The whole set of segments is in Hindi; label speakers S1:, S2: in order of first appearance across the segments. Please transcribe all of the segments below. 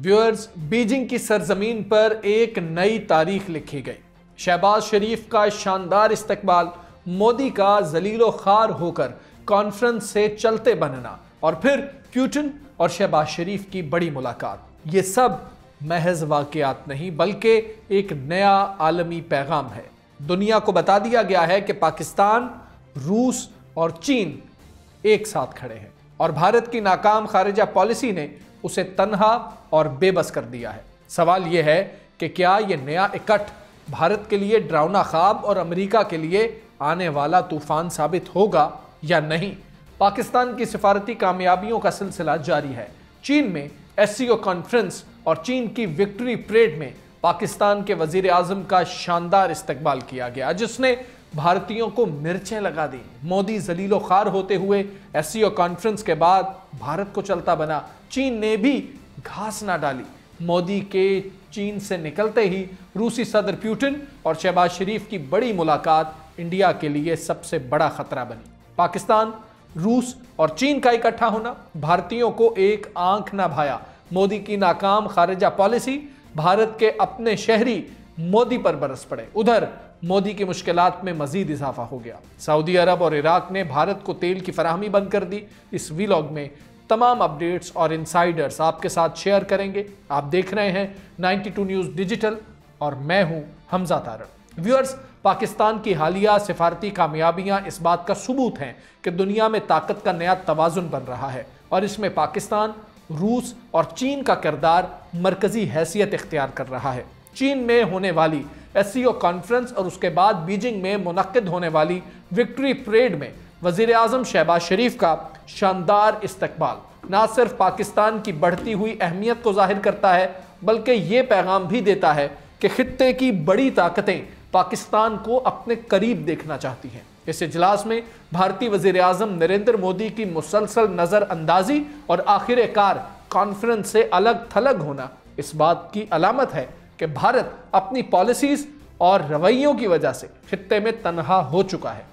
S1: व्यूअर्स, बीजिंग की सरजमीन पर एक नई तारीख लिखी गई। शहबाज शरीफ का शानदार इस्तकबाल, मोदी का जलीलो खार होकर कॉन्फ्रेंस से चलते बनना और फिर पुतिन और शहबाज शरीफ की बड़ी मुलाकात, ये सब महज वाकयात नहीं बल्कि एक नया आलमी पैगाम है। दुनिया को बता दिया गया है कि पाकिस्तान, रूस और चीन एक साथ खड़े हैं और भारत की नाकाम खारिजा पॉलिसी ने उसे तन्हा और बेबस कर दिया है। सवाल यह है कि क्या यह नया इकट्ठ भारत के लिए डरावना ख्वाब और अमेरिका के लिए आने वाला तूफान साबित होगा या नहीं। पाकिस्तान की सिफारती कामयाबियों का सिलसिला जारी है। चीन में एससीओ कॉन्फ्रेंस और चीन की विक्ट्री परेड में पाकिस्तान के वजीर आजम का शानदार इस्तकबाल किया गया, जिसने भारतीयों को मिर्चें लगा दी। मोदी जलीलो खार होते हुए एससीओ कॉन्फ्रेंस के बाद भारत को चलता बना। चीन ने भी घास ना डाली। मोदी के चीन से निकलते ही रूसी सदर पुतिन और शहबाज शरीफ की बड़ी मुलाकात इंडिया के लिए सबसे बड़ा खतरा बनी। पाकिस्तान, रूस और चीन का इकट्ठा होना भारतीयों को एक आंख ना भाया। मोदी की नाकाम खारिजा पॉलिसी भारत के अपने शहरी मोदी पर बरस पड़े। उधर मोदी की मुश्किलात में मजीद इजाफा हो गया। सऊदी अरब और इराक ने भारत को तेल की फराहमी बंद कर दी। इस वीलॉग में तमाम अपडेट्स और इनसाइडर्स आपके साथ शेयर करेंगे। आप देख रहे हैं 92 न्यूज़ डिजिटल और मैं हूं हमजा तारड़। व्यूअर्स, पाकिस्तान की हालिया सिफारती कामयाबियां इस बात का सबूत हैं कि दुनिया में ताकत का नया तवाजुन बन रहा है और इसमें पाकिस्तान, रूस और चीन का किरदार मरकजी हैसियत इख्तियार कर रहा है। चीन में होने वाली एससीओ कॉन्फ्रेंस और उसके बाद बीजिंग में मुनक्किद होने वाली विक्ट्री परेड में वजीर आजम शहबाज शरीफ का शानदार इस्तकबाल न सिर्फ पाकिस्तान की बढ़ती हुई अहमियत को जाहिर करता है बल्कि ये पैगाम भी देता है कि खित्ते की बड़ी ताकतें पाकिस्तान को अपने करीब देखना चाहती हैं। इस इजलास में भारतीय वजीर आजम नरेंद्र मोदी की मुसलसल नज़रअंदाजी और आखिरकार कॉन्फ्रेंस से अलग थलग होना इस बात की अलामत है कि भारत अपनी पॉलिसीज और रवैयों की वजह से खित्ते में तन्हा हो चुका है।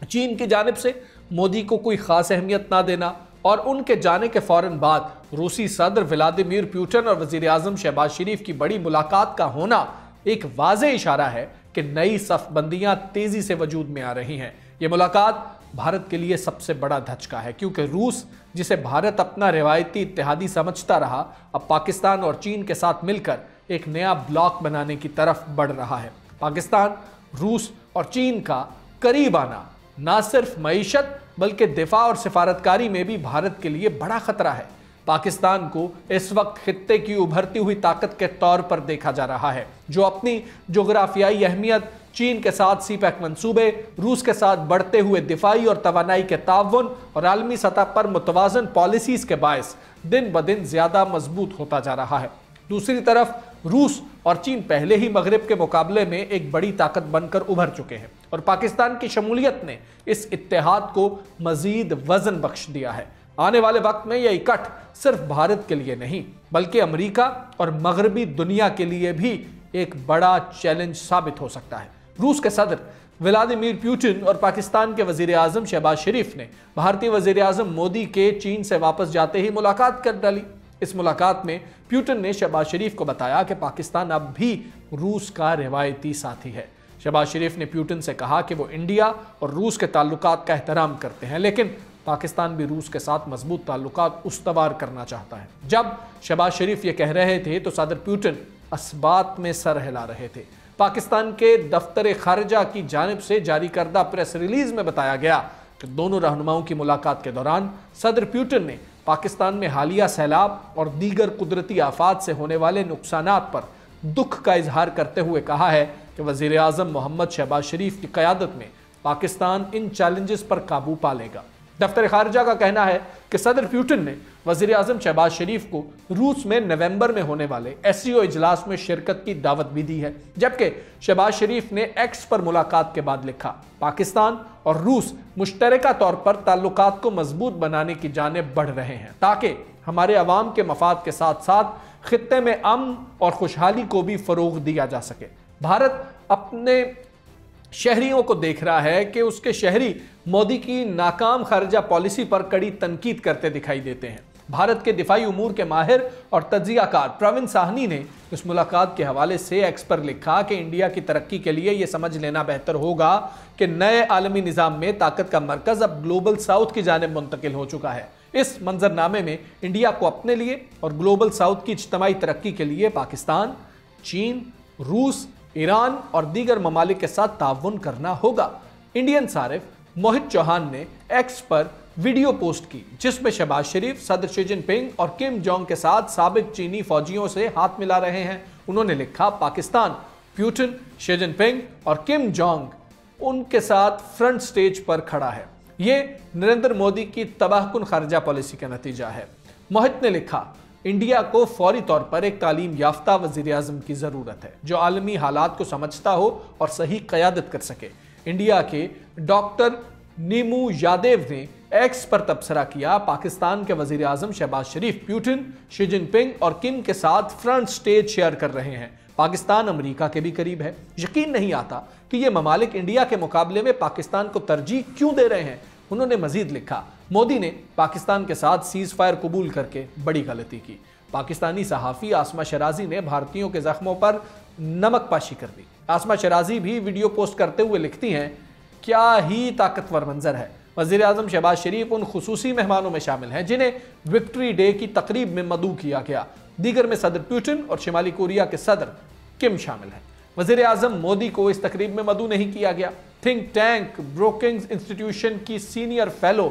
S1: चीन की जानिब से मोदी को कोई खास अहमियत ना देना और उनके जाने के फौरन बाद रूसी सदर व्लादिमीर पुतिन और वजीर आजम शहबाज शरीफ की बड़ी मुलाकात का होना एक वाज़ेह इशारा है कि नई सफबंदियां तेजी से वजूद में आ रही हैं। ये मुलाकात भारत के लिए सबसे बड़ा धचका है क्योंकि रूस, जिसे भारत अपना रिवायती इत्तेहादी समझता रहा, अब पाकिस्तान और चीन के साथ मिलकर एक नया ब्लॉक बनाने की तरफ बढ़ रहा है। पाकिस्तान, रूस और चीन का करीब आना न सिर्फ मईशत बल्कि दिफा और सिफारतकारी में भी भारत के लिए बड़ा खतरा है। पाकिस्तान को इस वक्त खित्ते की उभरती हुई ताकत के तौर पर देखा जा रहा है, जो अपनी जोग्राफियाई अहमियत, चीन के साथ सीपैक मंसूबे, रूस के साथ बढ़ते हुए दिफाई और तवानाई के ताउन और आलमी सतह पर मुतवाजन पॉलिसीज के बायस दिन ब दिन ज्यादा मजबूत होता जा रहा है। दूसरी तरफ रूस और चीन पहले ही मगरिब के मुकाबले में एक बड़ी ताकत बनकर उभर चुके हैं और पाकिस्तान की शमूलियत ने इस इत्तेहाद को मजीद वजन बख्श दिया है। आने वाले वक्त में यह इकट्ठ सिर्फ भारत के लिए नहीं बल्कि अमेरिका और मगरबी दुनिया के लिए भी एक बड़ा चैलेंज साबित हो सकता है। रूस के सदर व्लादिमीर पुतिन और पाकिस्तान के वजीर आजम शहबाज शरीफ ने भारतीय वजीर आजम मोदी के चीन से वापस जाते ही मुलाकात कर डाली। इस मुलाकात में पुतिन ने शहबाज शरीफ को बताया कि पाकिस्तान अब भी रूस का रिवायती साथी है। शहबाज शरीफ ने पुतिन से कहा कि वो इंडिया और रूस के ताल्लुकात का एहतराम करते हैं, लेकिन पाकिस्तान भी रूस के साथ मजबूत ताल्लुकात उस्तवार करना चाहता है। जब शहबाज शरीफ ये कह रहे थे तो सदर पुतिन असबात में सर हिला रहे थे। पाकिस्तान के दफ्तर खारिजा की जानिब से जारी करदा प्रेस रिलीज में बताया गया कि दोनों रहनुमाओं की मुलाकात के दौरान सदर पुतिन ने पाकिस्तान में हालिया सैलाब और दीगर कुदरती आफात से होने वाले नुकसानात पर दुख का इजहार करते हुए कहा है कि वजीर आजम मोहम्मद शहबाज शरीफ की क़यादत में पाकिस्तान इन चैलेंजेस पर काबू पा लेगा। दफ्तर खारिजा का कहना है कि सदर पुतिन ने वजीर आजम शहबाज शरीफ को रूस में नवंबर में होने वाले एससीओ इजलास में शिरकत की दावत भी दी है, जबकि शहबाज शरीफ ने एक्स पर मुलाकात के बाद लिखा, पाकिस्तान और रूस मुश्तरका तौर पर ताल्लुकात को मजबूत बनाने की जानिब बढ़ रहे हैं ताकि हमारे अवाम के मफाद के साथ साथ खित्ते में अमन और खुशहाली को भी फरोग दिया जा सके। भारत अपने शहरियों को देख रहा है कि उसके शहरी मोदी की नाकाम खारिजा पॉलिसी पर कड़ी तनकीद करते दिखाई देते हैं। भारत के दिफाई उमूर के माहिर और तज्जियाकार प्रवीण साहनी ने इस मुलाकात के हवाले से एक्स पर लिखा कि इंडिया की तरक्की के लिए यह समझ लेना बेहतर होगा कि नए आलमी निजाम में ताकत का मरकज अब ग्लोबल साउथ की जानिब मुंतकिल हो चुका है। इस मंजरनामे में इंडिया को अपने लिए और ग्लोबल साउथ की इज्तमाई तरक्की के लिए पाकिस्तान, चीन, रूस, ईरान और दीगर ममालिक के साथ ताउन करना होगा। इंडियन सारिफ मोहित चौहान ने एक्स पर वीडियो पोस्ट की जिसमें शहबाज शरीफ सदर शी जिनपिंग और किम जोंग के साथ साबिक चीनी फौजियों से हाथ मिला रहे हैं। उन्होंने लिखा, पाकिस्तान पुतिन, शी जिनपिंग और किम जोंग उनके साथ फ्रंट स्टेज पर खड़ा है। यह नरेंद्र मोदी की तबाहकुन खारजा पॉलिसी का नतीजा है। मोहित ने लिखा, इंडिया को फौरी तौर पर एक तालीम याफ्ता वज़ीर आज़म की ज़रूरत है जो आलमी हालात को समझता हो और सही क़यादत कर सके। इंडिया के डॉक्टर नीमू यादेव ने एक्स पर तबसरा किया, पाकिस्तान के वज़ीर आज़म शहबाज शरीफ पुतिन, शी जिनपिंग और किम के साथ फ्रंट स्टेज शेयर कर रहे हैं। पाकिस्तान अमेरिका के भी करीब है। यकीन नहीं आता कि ये ममालिक इंडिया के मुकाबले में पाकिस्तान को तरजीह क्यों दे रहे हैं। उन्होंने मजीद लिखा, मोदी ने पाकिस्तान के साथ सीज फायर कबूल करके बड़ी गलती की। पाकिस्तानी सहाफ़ी आसमा शराजी ने भारतीयों के जख्मों पर नमक पाशी कर दी। आसमा शराजी भी वीडियो पोस्ट करते हुए लिखती हैं, क्या ही ताकतवर मंजर है। वज़ीर आज़म शहबाज शरीफ उन खुसूसी मेहमानों में शामिल हैं जिन्हें विक्ट्री डे की तकरीब में मदऊ किया गया। दीगर में सदर पुतिन और शिमाली कोरिया के सदर किम शामिल हैं। वज़ीर आज़म मोदी को इस तकरीब में मदऊ नहीं किया गया। थिंक टैंक ब्रोकिंग्स इंस्टीट्यूशन की सीनियर फेलो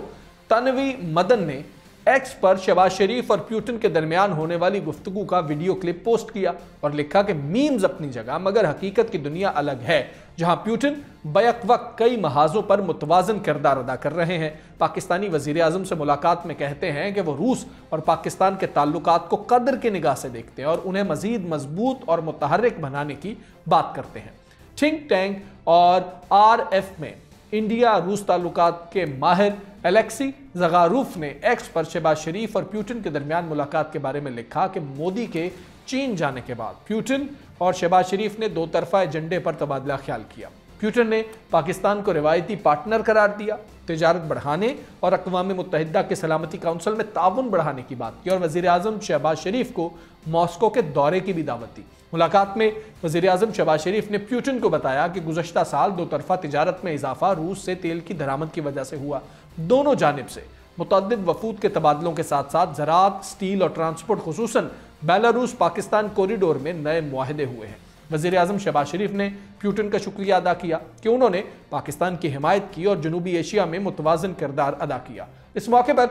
S1: तनवी मदन ने एक्स पर शहबाज शरीफ और पुतिन के दरमियान होने वाली गुफ्तगू का वीडियो क्लिप पोस्ट किया और लिखा कि मीम्स अपनी जगह मगर हकीकत की दुनिया अलग है, जहां पुतिन बैक वक्त कई महाजों पर मुतवाजन किरदार अदा कर रहे हैं। पाकिस्तानी वज़ीर आज़म से मुलाकात में कहते हैं कि वो रूस और पाकिस्तान के ताल्लुकात को कदर की निगाह से देखते हैं और उन्हें मजीद मजबूत और मुतहर्रिक बनाने की बात करते हैं। थिंक टैंक और RF में इंडिया रूस ताल्लुकात के माहिर एलेक्सी ज़गारूफ ने एक्स पर शहबाज शरीफ और पुतिन के दरमियान मुलाकात के बारे में लिखा कि मोदी के चीन जाने के बाद पुतिन और शहबाज शरीफ ने दो तरफा एजेंडे पर तबादला ख्याल किया। पुतिन ने पाकिस्तान को रिवायती पार्टनर करार दिया, तिजारत बढ़ाने और अक़वाम मुत्तहिदा के सलामती काउंसिल में ताउन बढ़ाने की बात की और वज़ीर आज़म शहबाज शरीफ को मॉस्को के दौरे की भी दावत दी। मुलाकात में वज़ीर आज़म शहबाज शरीफ ने पुतिन को बताया कि गुज़श्ता साल दो तरफा तिजारत में इजाफा रूस से तेल की दरामद की वजह से हुआ। दोनों जानिब से मुतअद्दिद वफूद के तबादलों के साथ साथ ज़राअत, स्टील और ट्रांसपोर्ट खुसूसन बेलारूस पाकिस्तान कॉरिडोर में नए मुआहदे हुए हैं। वज़ीर आज़म शहबाज शरीफ ने पुतिन का शुक्रिया अदा किया कि उन्होंने पाकिस्तान की हिमायत की और जनूबी एशिया में मुतवाज़न किरदार अदा किया। इस मौके पर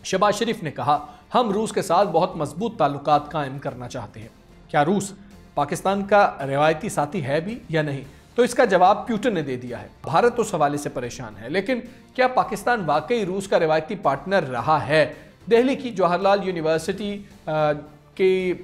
S1: शहबाज शरीफ ने कहा, हम रूस के साथ बहुत मजबूत ताल्लुकात कायम करना चाहते हैं। क्या रूस पाकिस्तान का रिवायती साथी है भी या नहीं? तो इसका जवाब पुतिन ने दे दिया है। भारत उस हवाले से परेशान है, लेकिन क्या पाकिस्तान वाकई रूस का रिवायती पार्टनर रहा है? दिल्ली की जवाहरलाल यूनिवर्सिटी के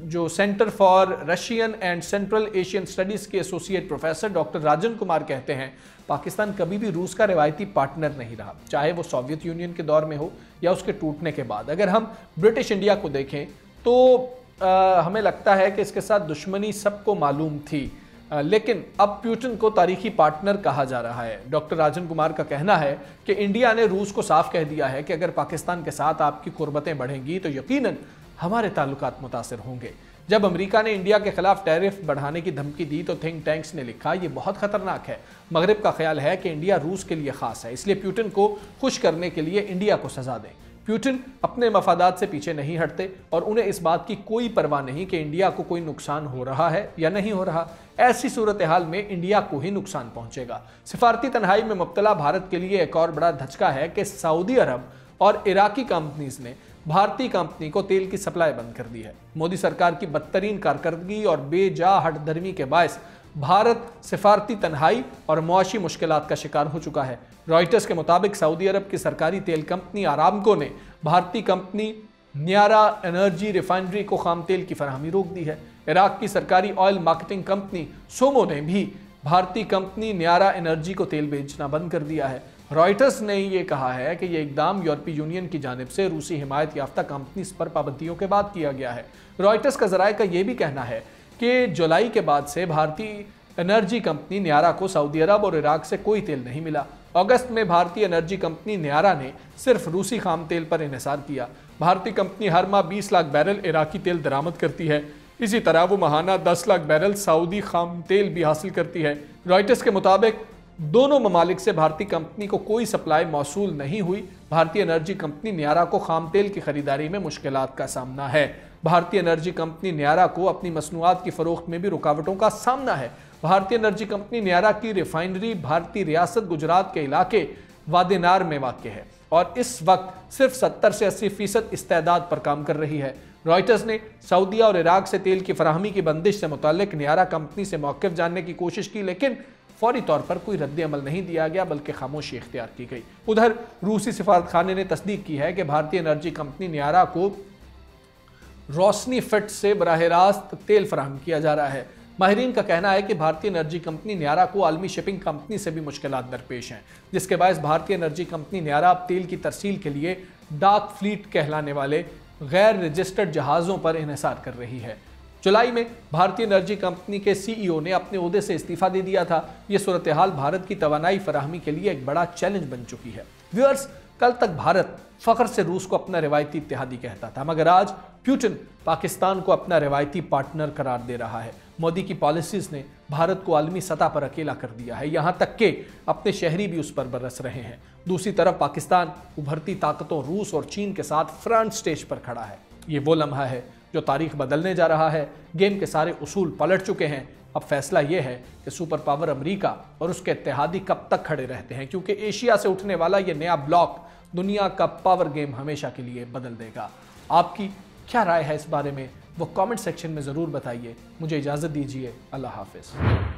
S1: जो centre for Russian and central Asian studies के associate professor doctor Rajan Kumar कहते हैं, पाकिस्तान कभी भी रूस का रिवायती पार्टनर नहीं रहा, चाहे वो सोवियत यूनियन के दौर में हो या उसके टूटने के बाद। अगर हम ब्रिटिश इंडिया को देखें तो हमें लगता है कि इसके साथ दुश्मनी सबको मालूम थी, लेकिन अब पुतिन को तारीखी पार्टनर कहा जा रहा है। डॉक्टर राजन कुमार का कहना है कि इंडिया ने रूस को साफ कह दिया है कि अगर पाकिस्तान के साथ आपकी कुर्बतें बढ़ेंगी तो यकीनन हमारे ताल्लुकात मुतासिर होंगे। जब अमेरिका ने इंडिया के खिलाफ टैरिफ बढ़ाने की धमकी दी तो थिंक टैंक्स ने लिखा, ये बहुत खतरनाक है। मगरिब का ख्याल है कि इंडिया रूस के लिए खास है, इसलिए पुतिन को खुश करने के लिए इंडिया को सजा दें। पुतिन अपने मफादात से पीछे नहीं हटते और उन्हें इस बात की कोई परवाह नहीं कि इंडिया को कोई नुकसान हो रहा है या नहीं हो रहा। ऐसी सूरत हाल में इंडिया को ही नुकसान पहुंचेगा। सिफारती तन्हाई में मुब्तला भारत के लिए एक और बड़ा धचका है कि सऊदी अरब और इराकी कंपनीज ने भारतीय कंपनी को तेल की सप्लाई बंद कर दी है। मोदी सरकार की बदतरीन कारकर्दगी और बेजा हटधर्मी के बायस भारत सिफारती तन्हाई और मुआशी मुश्किलात का शिकार हो चुका है। रॉयटर्स के मुताबिक सऊदी अरब की सरकारी तेल कंपनी आरामको ने भारतीय कंपनी न्यारा एनर्जी रिफाइनरी को खाम तेल की फराहमी रोक दी है। इराक की सरकारी ऑयल मार्केटिंग कंपनी सोमो ने भी भारतीय कंपनी न्यारा एनर्जी को तेल बेचना बंद कर दिया है। रॉयटर्स ने ये कहा है कि यह इकदाम यूरोपीय यूनियन की जानिब से रूसी हिमायत याफ्ता कंपनीज पर पाबंदियों के बाद किया गया है। रॉयटर्स का जराये का यह भी कहना है कि जुलाई के बाद से भारतीय एनर्जी कंपनी न्यारा को सऊदी अरब और इराक से कोई तेल नहीं मिला। अगस्त में भारतीय एनर्जी कंपनी न्यारा ने सिर्फ रूसी खाम तेल पर इन्हिसार किया। भारतीय कंपनी हर माह 20 लाख बैरल इराकी तेल दरामद करती है। इसी तरह वो माहाना 10 लाख बैरल सऊदी खाम तेल भी हासिल करती है। रॉयटर्स के मुताबिक दोनों ममालिक से भारतीय कंपनी को कोई सप्लाई मौसूल नहीं हुई। भारतीय एनर्जी कंपनी न्यारा को खाम तेल की खरीदारी में मुश्किलात का सामना है। भारतीय एनर्जी कंपनी न्यारा को अपनी मसनूआत की फरोख्त में भी रुकावटों का सामना है। भारतीय एनर्जी कंपनी न्यारा की रिफाइनरी भारतीय रियासत गुजरात के इलाके वादेनार में वाक़ है और इस वक्त सिर्फ 70 से 80% इस्तेदाद पर काम कर रही है। रॉयटर्स ने सऊदीया और इराक से तेल की फराहमी की बंदिश से मुताल्लिक न्यारा कंपनी से मौक़िफ़ जानने की कोशिश की, लेकिन फौरी तौर पर कोई रद्द अमल नहीं दिया गया बल्कि खामोशी इख्तियार की गई। उधर रूसी सिफारतखाने ने तस्दीक की है कि भारतीय एनर्जी कंपनी न्यारा को रोशनी फिट से बराह रास्त तेल फराहम किया जा रहा है। माहिरीन का कहना है कि भारतीय एनर्जी कंपनी न्यारा को आलमी शिपिंग कंपनी से भी मुश्किलात दरपेश हैं, जिसके बायस भारतीय एनर्जी कंपनी न्यारा अब तेल की तरसील के लिए डार्क फ्लीट कहलाने वाले गैर रजिस्टर्ड जहाज़ों पर इन्हिसार कर रही है। जुलाई में भारतीय एनर्जी कंपनी के सीईओ ने अपने ओहदे से इस्तीफा दे दिया था। ये सूरत हाल भारत की तवानाई फराहमी के लिए एक बड़ा चैलेंज बन चुकी है। व्यूअर्स, कल तक भारत फख्र से रूस को अपना रिवायती इत्तेहादी कहता था, मगर आज पुतिन पाकिस्तान को अपना रिवायती पार्टनर करार दे रहा है। मोदी की पॉलिसीज ने भारत को आलमी सतह पर अकेला कर दिया है, यहाँ तक कि अपने शहरी भी उस पर बरस रहे हैं। दूसरी तरफ पाकिस्तान उभरती ताकतों रूस और चीन के साथ फ्रंट स्टेज पर खड़ा है। ये वो लम्हा है जो तारीख बदलने जा रहा है। गेम के सारे उसूल पलट चुके हैं। अब फैसला यह है कि सुपर पावर अमेरिका और उसके इत्तेहादी कब तक खड़े रहते हैं, क्योंकि एशिया से उठने वाला ये नया ब्लॉक दुनिया का पावर गेम हमेशा के लिए बदल देगा। आपकी क्या राय है इस बारे में, वो कमेंट सेक्शन में ज़रूर बताइए। मुझे इजाज़त दीजिए। अल्लाह हाफिज़।